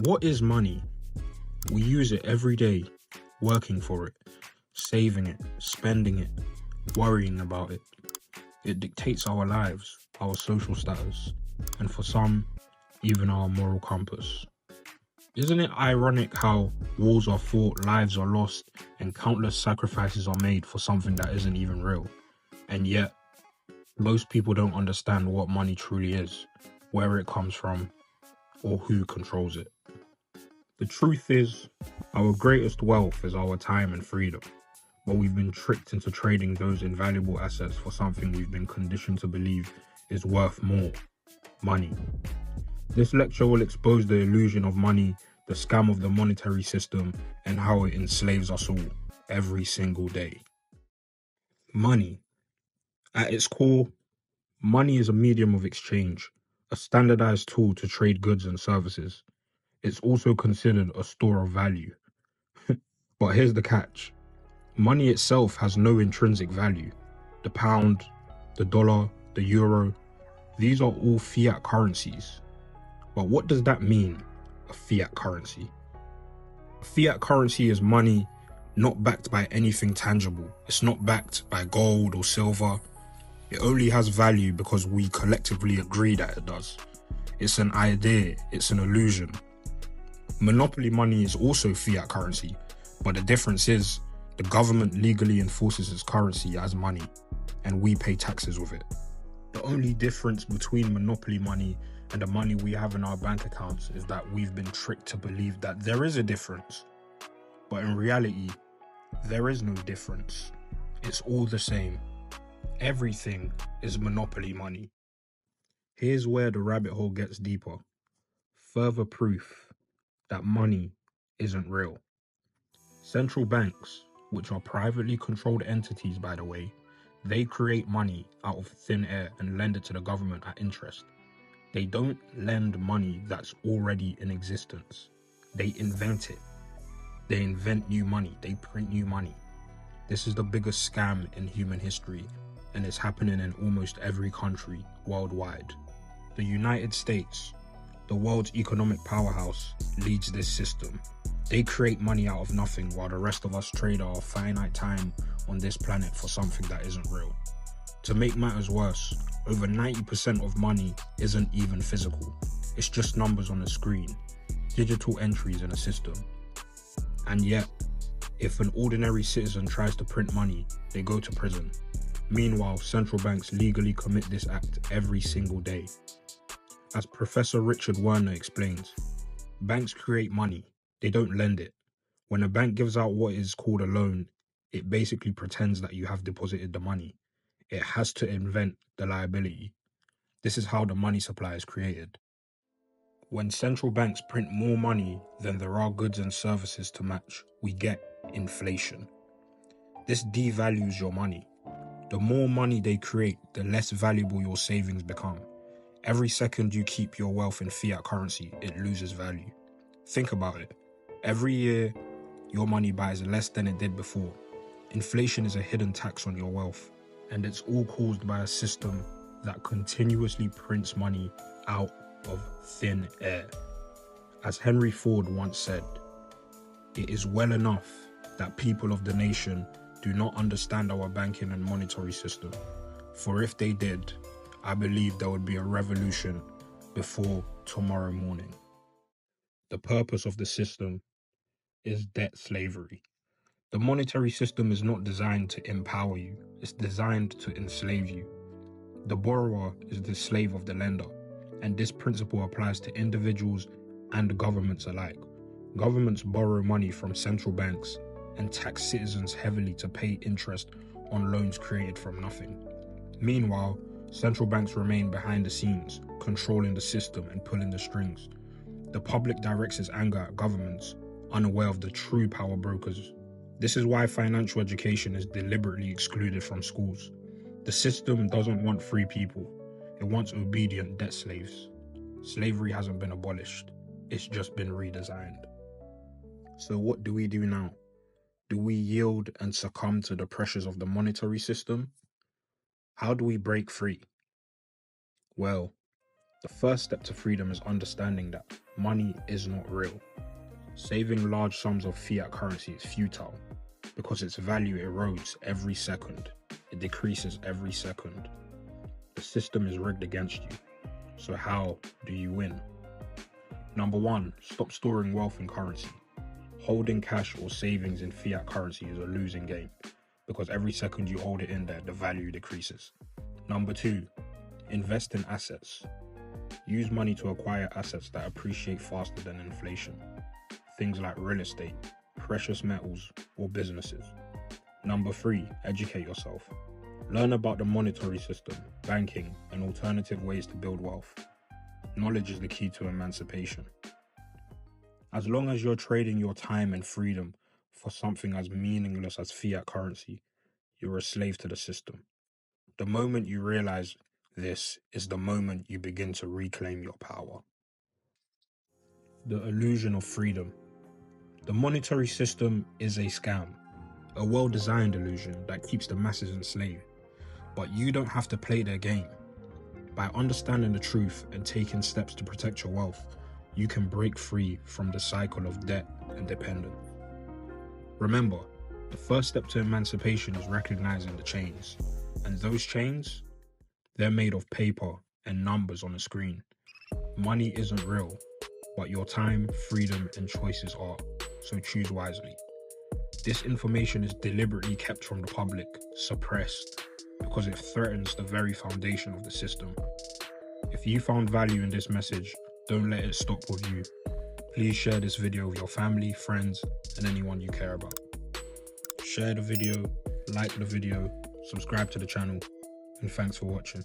What is money? We use it every day, working for it, saving it, spending it, worrying about it. It dictates our lives, our social status, and for some, even our moral compass. Isn't it ironic how wars are fought, lives are lost, and countless sacrifices are made for something that isn't even real? And yet, most people don't understand what money truly is, where it comes from, or who controls it. The truth is, our greatest wealth is our time and freedom, but we've been tricked into trading those invaluable assets for something we've been conditioned to believe is worth more: money. This lecture will expose the illusion of money, the scam of the monetary system, and how it enslaves us all, every single day. Money. At its core, money is a medium of exchange, a standardized tool to trade goods and services. It's also considered a store of value. But here's the catch. Money itself has no intrinsic value. The pound, the dollar, the euro, these are all fiat currencies. But what does that mean, a fiat currency? A fiat currency is money not backed by anything tangible. It's not backed by gold or silver. It only has value because we collectively agree that it does. It's an idea, it's an illusion. Monopoly money is also fiat currency, but the difference is the government legally enforces its currency as money, and we pay taxes with it. The only difference between monopoly money and the money we have in our bank accounts is that we've been tricked to believe that there is a difference. But in reality, there is no difference. It's all the same. Everything is monopoly money. Here's where the rabbit hole gets deeper. Further proof that money isn't real. Central banks, which are privately controlled entities by the way, they create money out of thin air and lend it to the government at interest. They don't lend money that's already in existence. They invent it. They invent new money. They print new money. This is the biggest scam in human history, and it's happening in almost every country worldwide. The United States, the world's economic powerhouse, leads this system. They create money out of nothing while the rest of us trade our finite time on this planet for something that isn't real. To make matters worse, over 90% of money isn't even physical. It's just numbers on a screen, digital entries in a system. And yet, if an ordinary citizen tries to print money, they go to prison. Meanwhile, central banks legally commit this act every single day. As Professor Richard Werner explains, banks create money, they don't lend it. When a bank gives out what is called a loan, it basically pretends that you have deposited the money. It has to invent the liability. This is how the money supply is created. When central banks print more money than there are goods and services to match, we get inflation. This devalues your money. The more money they create, the less valuable your savings become. Every second you keep your wealth in fiat currency, it loses value. Think about it. Every year, your money buys less than it did before. Inflation is a hidden tax on your wealth, and it's all caused by a system that continuously prints money out of thin air. As Henry Ford once said, "It is well enough that people of the nation do not understand our banking and monetary system, for if they did, I believe there would be a revolution before tomorrow morning." The purpose of the system is debt slavery. The monetary system is not designed to empower you, it's designed to enslave you. The borrower is the slave of the lender, and this principle applies to individuals and governments alike. Governments borrow money from central banks and tax citizens heavily to pay interest on loans created from nothing. Meanwhile, central banks remain behind the scenes, controlling the system and pulling the strings. The public directs its anger at governments, unaware of the true power brokers. This is why financial education is deliberately excluded from schools. The system doesn't want free people. It wants obedient debt slaves. Slavery hasn't been abolished. It's just been redesigned. So what do we do now? Do we yield and succumb to the pressures of the monetary system? How do we break free? Well, the first step to freedom is understanding that money is not real. Saving large sums of fiat currency is futile because its value erodes every second. It decreases every second. The system is rigged against you. So how do you win? Number 1, stop storing wealth in currency. Holding cash or savings in fiat currency is a losing game because every second you hold it in there, the value decreases. Number 2, invest in assets. Use money to acquire assets that appreciate faster than inflation. Things like real estate, precious metals, or businesses. Number 3, educate yourself. Learn about the monetary system, banking, and alternative ways to build wealth. Knowledge is the key to emancipation. As long as you're trading your time and freedom for something as meaningless as fiat currency, you're a slave to the system. The moment you realize this is the moment you begin to reclaim your power. The illusion of freedom. The monetary system is a scam, a well-designed illusion that keeps the masses enslaved. But you don't have to play their game. By understanding the truth and taking steps to protect your wealth, you can break free from the cycle of debt and dependence. Remember, the first step to emancipation is recognizing the chains. And those chains, they're made of paper and numbers on a screen. Money isn't real, but your time, freedom, and choices are, so choose wisely. This information is deliberately kept from the public, suppressed, because it threatens the very foundation of the system. If you found value in this message, don't let it stop with you. Please share this video with your family, friends, and anyone you care about. Share the video, like the video, subscribe to the channel, and thanks for watching.